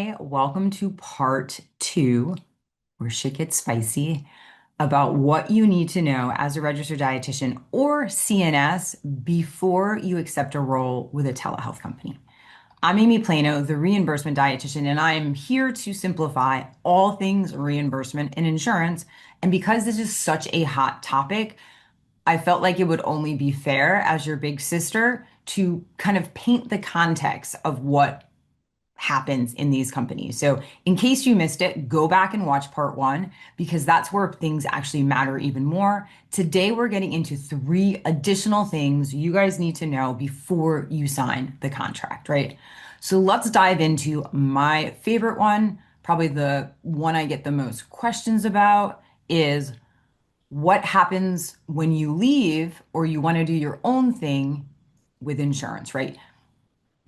Hi, welcome to part two, where shit gets spicy, about what you need to know as a registered dietitian or CNS before you accept a role with a telehealth company. I'm Amy Plano, the reimbursement dietitian, and I'm here to simplify all things reimbursement and insurance. And because this is such a hot topic, I felt like it would only be fair as your big sister to kind of paint the context of what happens in these companies. So, in case you missed it, go back and watch part one because that's where things actually matter even more. Today, we're getting into three additional things you guys need to know before you sign the contract, right? So, let's dive into my favorite one, probably the one I get the most questions about is what happens when you leave or you want to do your own thing with insurance, right?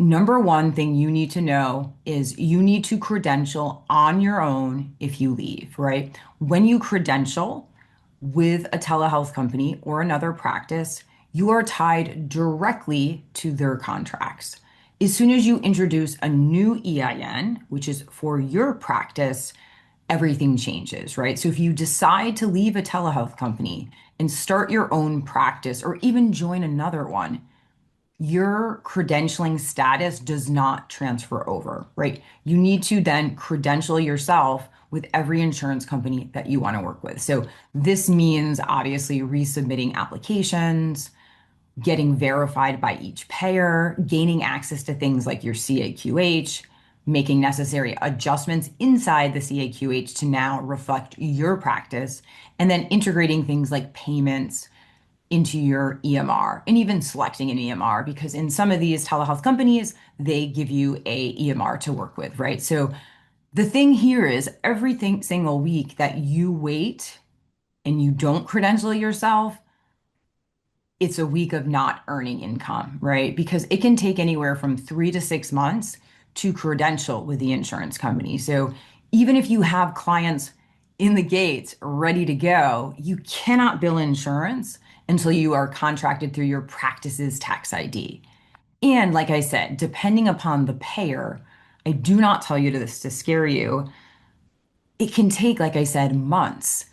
Number one thing you need to know is you need to credential on your own if you leave, right? When you credential with a telehealth company or another practice, you are tied directly to their contracts. As soon as you introduce a new EIN, which is for your practice, everything changes, right? So if you decide to leave a telehealth company and start your own practice or even join another one, your credentialing status does not transfer over, right? You need to then credential yourself with every insurance company that you want to work with. So this means obviously resubmitting applications, getting verified by each payer, gaining access to things like your CAQH, making necessary adjustments inside the CAQH to now reflect your practice, and then integrating things like payments into your EMR and even selecting an EMR because in some of these telehealth companies, they give you a EMR to work with, right? So the thing here is everything single week that you wait and you don't credential yourself, it's a week of not earning income, right? Because it can take anywhere from 3 to 6 months to credential with the insurance company. So even if you have clients in the gates ready to go, you cannot bill insurance until you are contracted through your practice's tax ID. And like I said, depending upon the payer, I do not tell you this to scare you, it can take, like I said, months.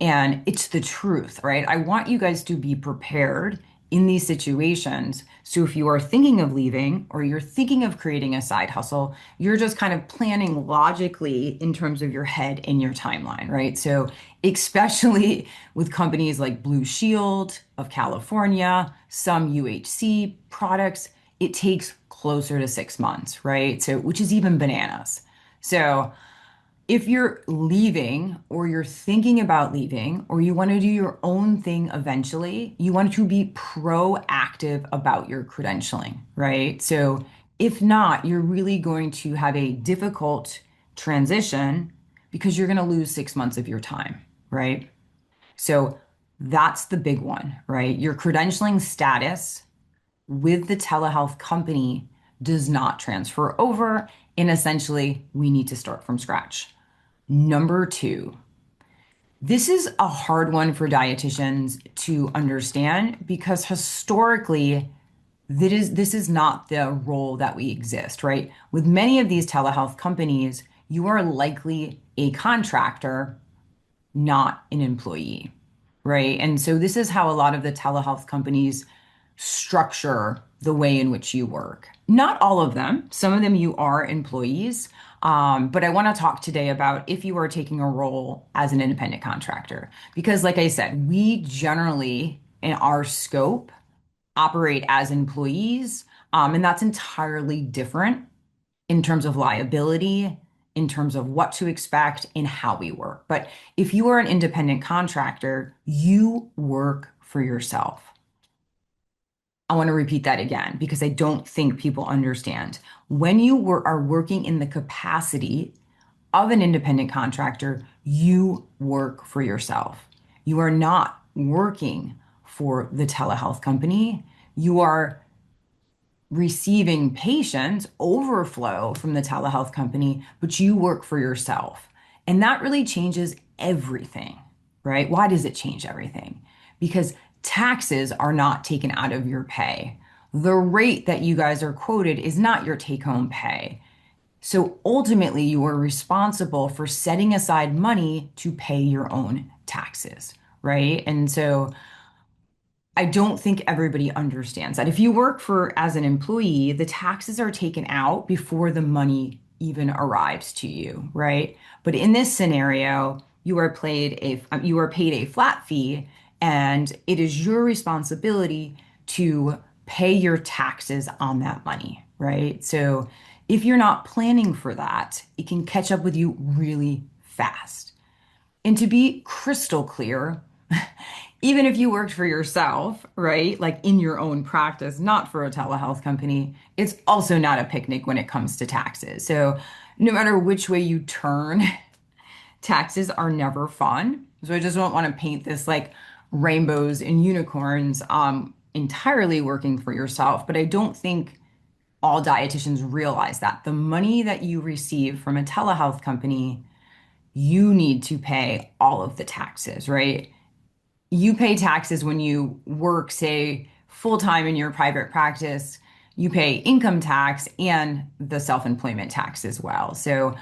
And it's the truth, right? I want you guys to be prepared in these situations. So if you are thinking of leaving or you're thinking of creating a side hustle, you're just kind of planning logically in terms of your head and your timeline, right? So especially with companies like Blue Shield of California, some UHC products, it takes closer to 6 months, right? So which is even bananas. So if you're leaving or you're thinking about leaving or you want to do your own thing eventually, you want to be proactive about your credentialing, right? So if not, you're really going to have a difficult transition because you're going to lose 6 months of your time, right? So that's the big one, right? Your credentialing status with the telehealth company does not transfer over. And essentially, we need to start from scratch. Number two, this is a hard one for dietitians to understand because historically, this is not the role that we exist, right? With many of these telehealth companies, you are likely a contractor, not an employee, right? And so this is how a lot of the telehealth companies structure the way in which you work. Not all of them. Some of them you are employees. But I want to talk today about if you are taking a role as an independent contractor. Because, like I said, we generally, in our scope, operate as employees. And that's entirely different in terms of liability, in terms of what to expect, in how we work. But if you are an independent contractor, you work for yourself. I want to repeat that again because I don't think people understand. When you are working in the capacity of an independent contractor, you work for yourself. You are not working for the telehealth company. You are receiving patients overflow from the telehealth company, but you work for yourself. And that really changes everything, right? Why does it change everything? Because taxes are not taken out of your pay. The rate that you guys are quoted is not your take home pay. So ultimately, you are responsible for setting aside money to pay your own taxes, right? And so I don't think everybody understands that. If you work for as an employee, the taxes are taken out before the money even arrives to you, right? But in this scenario, you are paid a flat fee, and it is your responsibility to pay your taxes on that money, right? So if you're not planning for that, it can catch up with you really fast. And to be crystal clear, even if you worked for yourself, right, like in your own practice, not for a telehealth company, it's also not a picnic when it comes to taxes. So, no matter which way you turn, taxes are never fun. So, I just don't want to paint this like rainbows and unicorns entirely working for yourself. But I don't think all dietitians realize that the money that you receive from a telehealth company, you need to pay all of the taxes, right? You pay taxes when you work, say, full time in your private practice. You pay income tax and the self-employment tax as well. So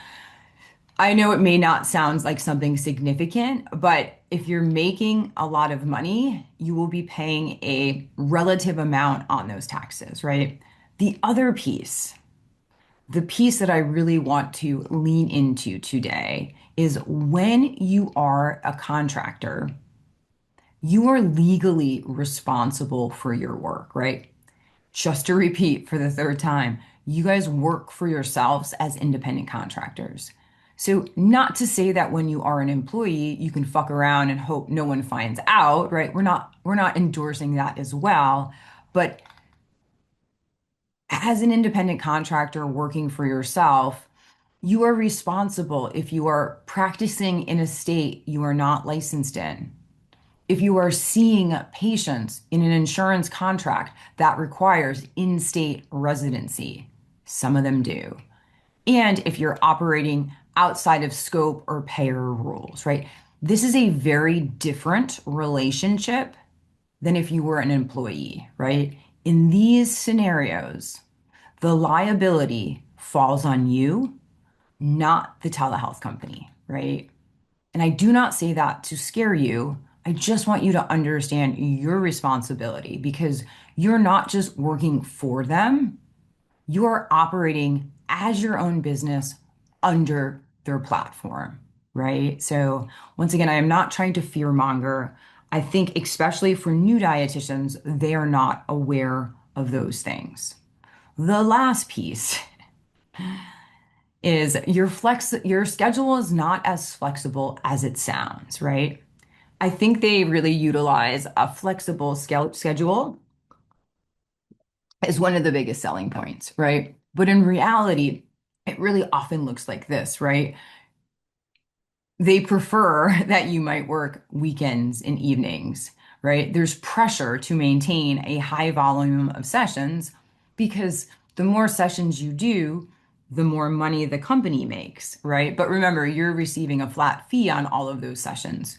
I know it may not sound like something significant, but if you're making a lot of money, you will be paying a relative amount on those taxes, right? The other piece, the piece that I really want to lean into today is when you are a contractor, you are legally responsible for your work, right? Just to repeat for the third time, you guys work for yourselves as independent contractors. So, not to say that when you are an employee, you can fuck around and hope no one finds out, right? We're not endorsing that as well. But as an independent contractor working for yourself, you are responsible if you are practicing in a state you are not licensed in, if you are seeing patients in an insurance contract that requires in-state residency. Some of them do. And if you're operating outside of scope or payer rules, right? This is a very different relationship than if you were an employee, right? In these scenarios, the liability falls on you, not the telehealth company, right? And I do not say that to scare you. I just want you to understand your responsibility because you're not just working for them, you are operating as your own business under their platform, right? So, once again, I am not trying to fear monger. I think, especially for new dietitians, they are not aware of those things. The last piece is your schedule is not as flexible as it sounds, right? I think they really utilize a flexible schedule as one of the biggest selling points, right? But in reality, it really often looks like this, right? They prefer that you might work weekends and evenings, right? There's pressure to maintain a high volume of sessions because the more sessions you do, the more money the company makes, right? But remember, you're receiving a flat fee on all of those sessions.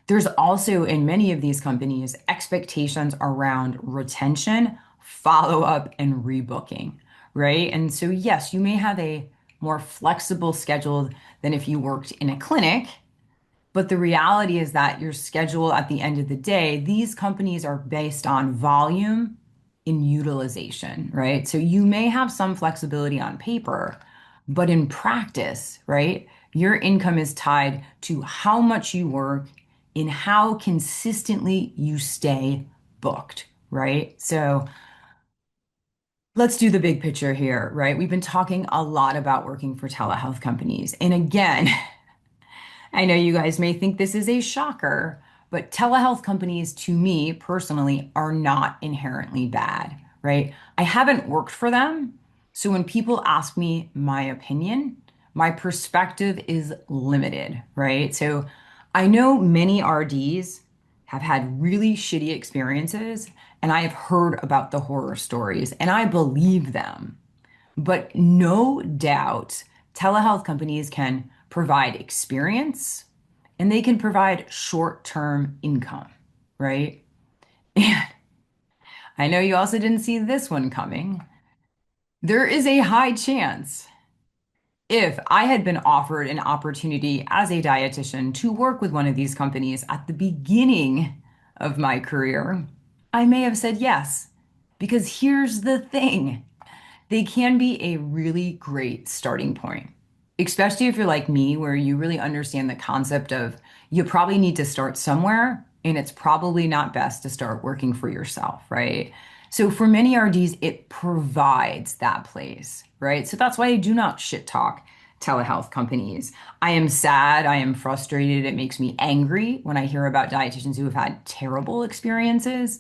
There's also, in many of these companies, expectations around retention, follow up, and rebooking, right? And so, yes, you may have a more flexible schedule than if you worked in a clinic, but the reality is that your schedule at the end of the day, these companies are based on volume in utilization, right? So you may have some flexibility on paper, but in practice, right, your income is tied to how much you work and how consistently you stay booked, right? So let's do the big picture here, right? We've been talking a lot about working for telehealth companies. And again, I know you guys may think this is a shocker, but telehealth companies, to me personally, are not inherently bad, right? I haven't worked for them. So when people ask me my opinion, my perspective is limited, right? So I know many RDs have had really shitty experiences, and I have heard about the horror stories, and I believe them. But no doubt, telehealth companies can provide experience and they can provide short-term income, right? And I know you also didn't see this one coming. There is a high chance. If I had been offered an opportunity as a dietitian to work with one of these companies at the beginning of my career, I may have said yes. Because here's the thing. They can be a really great starting point, especially if you're like me, where you really understand the concept of you probably need to start somewhere, and it's probably not best to start working for yourself, right? So for many RDs, it provides that place, right? So that's why I do not shit talk telehealth companies. I am sad. I am frustrated. It makes me angry when I hear about dietitians who have had terrible experiences.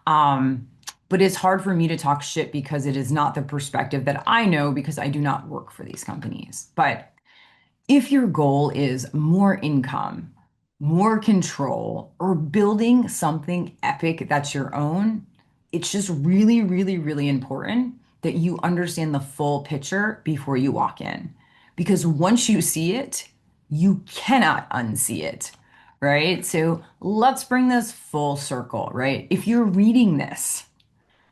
Um, but it's hard for me to talk shit because it is not the perspective that I know because I do not work for these companies. But if your goal is more income, more control, or building something epic that's your own, it's just really, really, really important that you understand the full picture before you walk in. Because once you see it, you cannot unsee it, right? So let's bring this full circle, right? If you're reading this,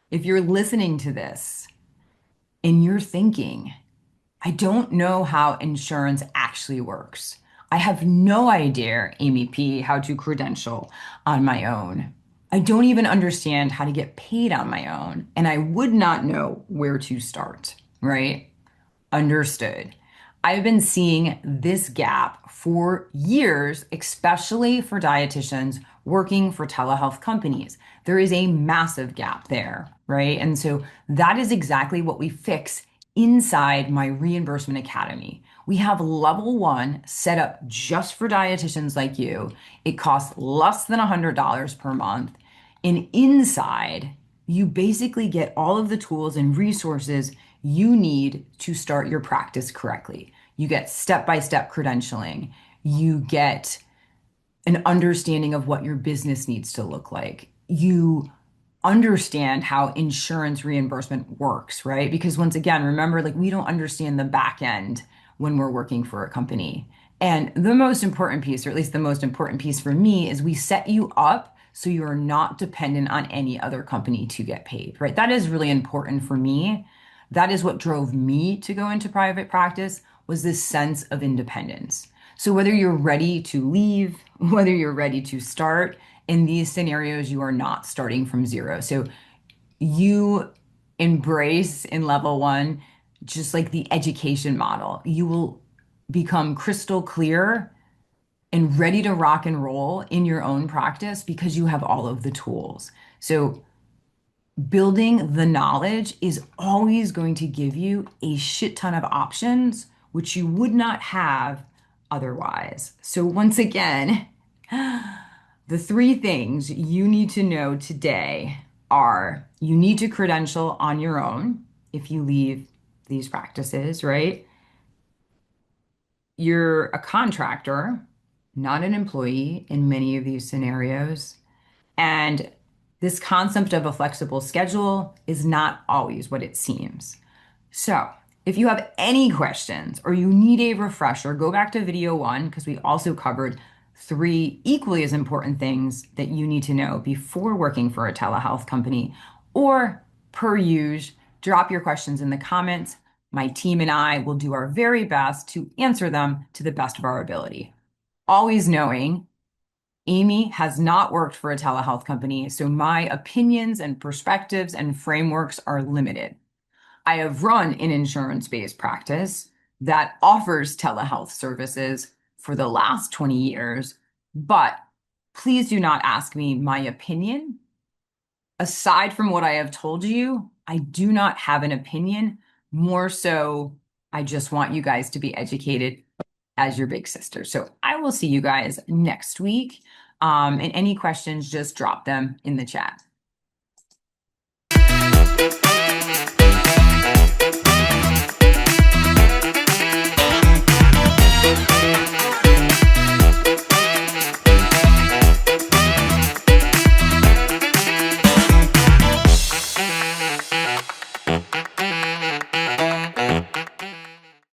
if you're listening to this and you're thinking, I don't know how insurance actually works. I have no idea, Amy P., how to credential on my own. I don't even understand how to get paid on my own. And I would not know where to start, right? Understood. I've been seeing this gap for years, especially for dietitians working for telehealth companies. There is a massive gap there, right? And so that is exactly what we fix inside my Reimbursement Academy. We have level one set up just for dietitians like you. It costs less than $100 per month. And inside, you basically get all of the tools and resources you need to start your practice correctly. You get step-by-step credentialing. You get an understanding of what your business needs to look like. You understand how insurance reimbursement works, right? Because once again, remember, like we don't understand the back end when we're working for a company. And the most important piece, or at least the most important piece for me, is we set you up so you are not dependent on any other company to get paid, right? That is really important for me. That is what drove me to go into private practice was this sense of independence. So whether you're ready to leave, whether you're ready to start, in these scenarios, you are not starting from zero. So you embrace in level one, just like the education model. You will become crystal clear and ready to rock and roll in your own practice because you have all of the tools. So building the knowledge is always going to give you a shit ton of options, which you would not have otherwise. So once again, the three things you need to know today are you need to credential on your own if you leave these practices, right? You're a contractor, not an employee in many of these scenarios. And this concept of a flexible schedule is not always what it seems. So, if you have any questions or you need a refresher, go back to video one because we also covered three equally as important things that you need to know before working for a telehealth company. Or, per usual, drop your questions in the comments. My team and I will do our very best to answer them to the best of our ability. Always knowing Amy has not worked for a telehealth company, so my opinions and perspectives and frameworks are limited. I have run an insurance-based practice that offers telehealth services for the last 20 years, but please do not ask me my opinion. Aside from what I have told you, I do not have an opinion. More so, I just want you guys to be educated as your big sister. So I will see you guys next week. And any questions, just drop them in the chat.